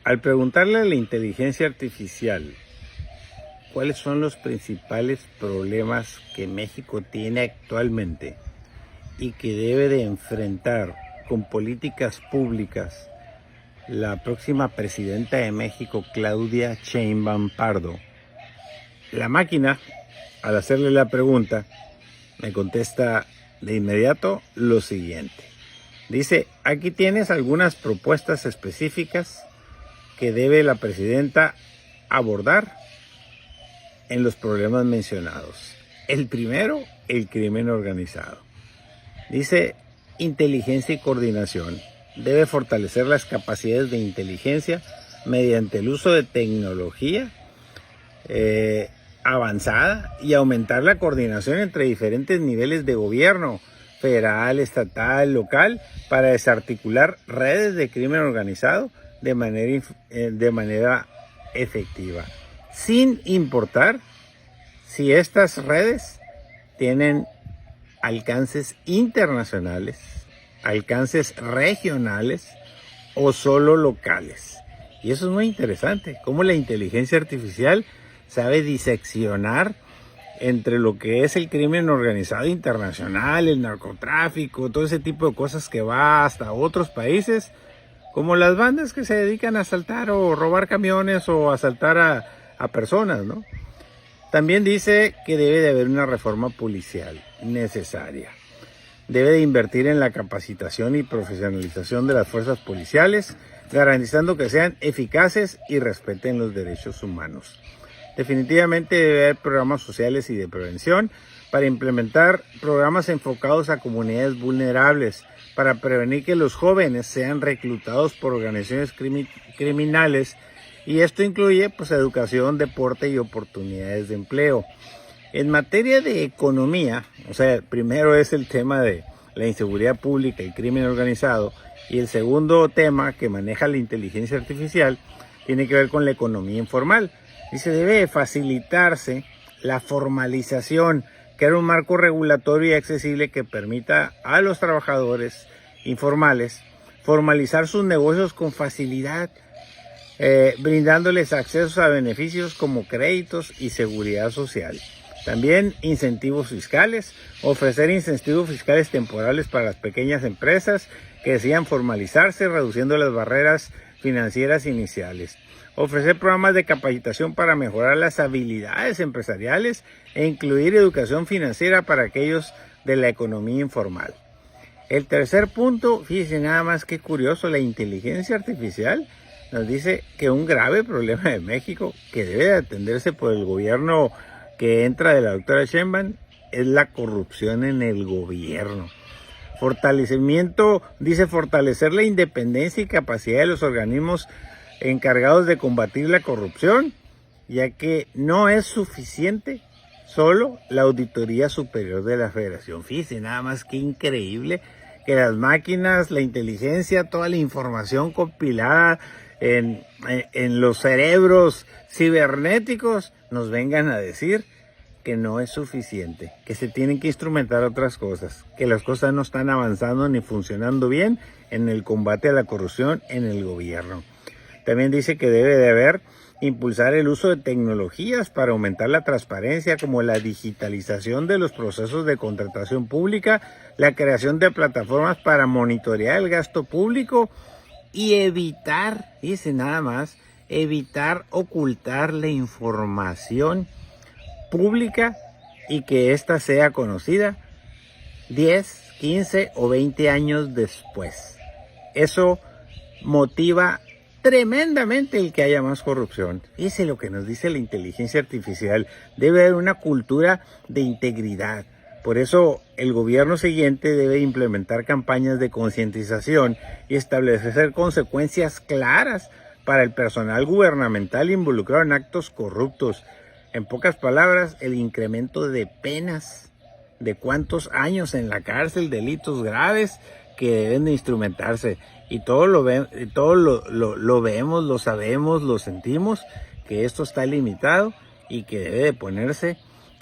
Al preguntarle a la inteligencia artificial cuáles son los principales problemas que México tiene actualmente y que debe de enfrentar con políticas públicas la próxima presidenta de México, Claudia Sheinbaum Pardo, la máquina, al hacerle la pregunta, me contesta de inmediato lo siguiente. Dice, aquí tienes algunas propuestas específicas que debe la presidenta abordar en los problemas mencionados. El primero, el crimen organizado. Dice, inteligencia y coordinación. Debe fortalecer las capacidades de inteligencia mediante el uso de tecnología avanzada y aumentar la coordinación entre diferentes niveles de gobierno, federal, estatal, local, para desarticular redes de crimen organizado de manera efectiva, sin importar si estas redes tienen alcances internacionales, alcances regionales o solo locales. Y eso es muy interesante, cómo la inteligencia artificial sabe diseccionar entre lo que es el crimen organizado internacional, el narcotráfico, todo ese tipo de cosas que va hasta otros países, como las bandas que se dedican a asaltar o robar camiones o asaltar a personas, ¿no? También dice que debe de haber una reforma policial necesaria. Debe de invertir en la capacitación y profesionalización de las fuerzas policiales, garantizando que sean eficaces y respeten los derechos humanos. Definitivamente debe haber programas sociales y de prevención para implementar programas enfocados a comunidades vulnerables, para prevenir que los jóvenes sean reclutados por organizaciones criminales, y esto incluye pues educación, deporte y oportunidades de empleo. En materia de economía, o sea, primero es el tema de la inseguridad pública y crimen organizado, y el segundo tema que maneja la inteligencia artificial tiene que ver con la economía informal. Dice, debe facilitarse la formalización, crear un marco regulatorio y accesible que permita a los trabajadores informales formalizar sus negocios con facilidad, brindándoles acceso a beneficios como créditos y seguridad social. También incentivos fiscales, ofrecer incentivos fiscales temporales para las pequeñas empresas que decidan formalizarse, reduciendo las barreras financieras iniciales. Ofrecer programas de capacitación para mejorar las habilidades empresariales e incluir educación financiera para aquellos de la economía informal. El tercer punto, fíjense nada más qué curioso, la inteligencia artificial nos dice que un grave problema de México que debe de atenderse por el gobierno que entra de la doctora Sheinbaum es la corrupción en el gobierno. Fortalecimiento, dice, fortalecer la independencia y capacidad de los organismos encargados de combatir la corrupción, ya que no es suficiente solo la Auditoría Superior de la Federación. Fíjense nada más qué increíble que las máquinas, la inteligencia, toda la información compilada en los cerebros cibernéticos nos vengan a decir que no es suficiente, que se tienen que instrumentar otras cosas, que las cosas no están avanzando ni funcionando bien en el combate a la corrupción en el gobierno. También dice que debe de haber, impulsar el uso de tecnologías para aumentar la transparencia, como la digitalización de los procesos de contratación pública, la creación de plataformas para monitorear el gasto público y evitar, dice nada más, evitar ocultar la información pública y que ésta sea conocida 10, 15 o 20 años después. Eso motiva tremendamente el que haya más corrupción. Fíjese lo que nos dice la inteligencia artificial. Debe haber una cultura de integridad. Por eso el gobierno siguiente debe implementar campañas de concientización y establecer consecuencias claras para el personal gubernamental involucrado en actos corruptos. En pocas palabras, el incremento de penas, de cuántos años en la cárcel, delitos graves que deben de instrumentarse. Y todo lo vemos, lo sabemos, lo sentimos, que esto está limitado y que debe de ponerse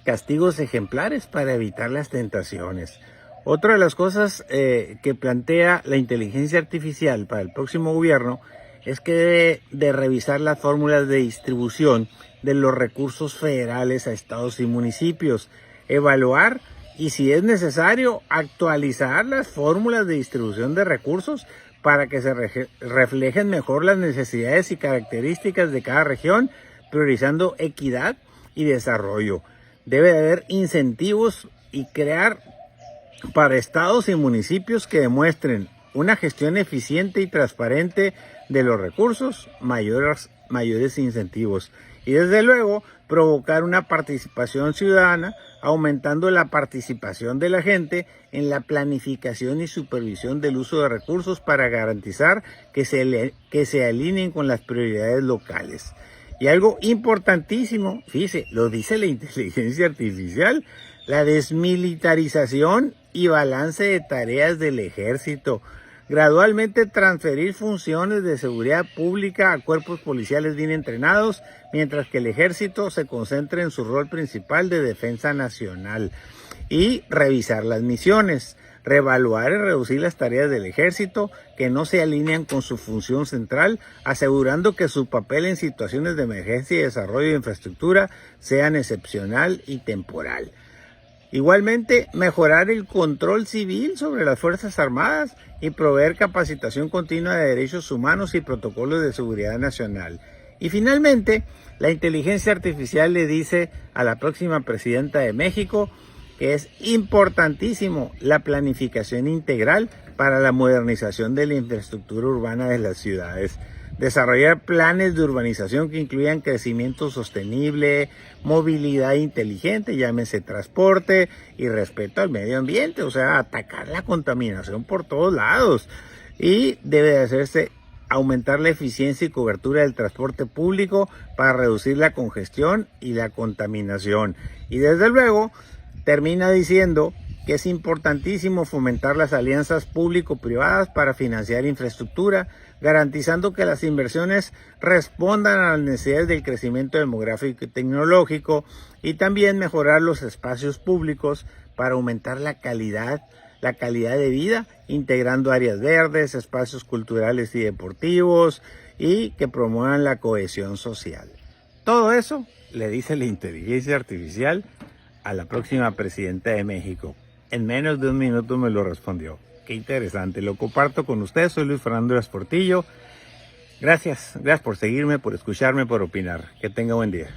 castigos ejemplares para evitar las tentaciones. Otra de las cosas que plantea la inteligencia artificial para el próximo gobierno es que debe de revisar las fórmulas de distribución de los recursos federales a estados y municipios, evaluar y, si es necesario, actualizar las fórmulas de distribución de recursos para que se reflejen mejor las necesidades y características de cada región, priorizando equidad y desarrollo. Debe de haber incentivos y crear para estados y municipios que demuestren una gestión eficiente y transparente de los recursos, mayores incentivos. Y desde luego, provocar una participación ciudadana, aumentando la participación de la gente en la planificación y supervisión del uso de recursos para garantizar que se alineen con las prioridades locales. Y algo importantísimo, fíjese, lo dice la inteligencia artificial, la desmilitarización y balance de tareas del ejército. Gradualmente transferir funciones de seguridad pública a cuerpos policiales bien entrenados, mientras que el ejército se concentre en su rol principal de defensa nacional. Y revisar las misiones, reevaluar y reducir las tareas del ejército que no se alinean con su función central, asegurando que su papel en situaciones de emergencia y desarrollo de infraestructura sean excepcional y temporal. Igualmente, mejorar el control civil sobre las Fuerzas Armadas y proveer capacitación continua de derechos humanos y protocolos de seguridad nacional. Y finalmente, la inteligencia artificial le dice a la próxima presidenta de México que es importantísimo la planificación integral para la modernización de la infraestructura urbana de las ciudades. Desarrollar planes de urbanización que incluyan crecimiento sostenible, movilidad inteligente, llámese transporte, y respeto al medio ambiente, o sea, atacar la contaminación por todos lados. Y debe de hacerse aumentar la eficiencia y cobertura del transporte público para reducir la congestión y la contaminación. Y desde luego, termina diciendo que es importantísimo fomentar las alianzas público-privadas para financiar infraestructura, garantizando que las inversiones respondan a las necesidades del crecimiento demográfico y tecnológico, y también mejorar los espacios públicos para aumentar la calidad de vida, integrando áreas verdes, espacios culturales y deportivos, y que promuevan la cohesión social. Todo eso le dice la inteligencia artificial a la próxima presidenta de México. En menos de un minuto me lo respondió. Qué interesante, lo comparto con ustedes. Soy Luis Fernando Portillo. Gracias por seguirme, por escucharme, por opinar. Que tenga buen día.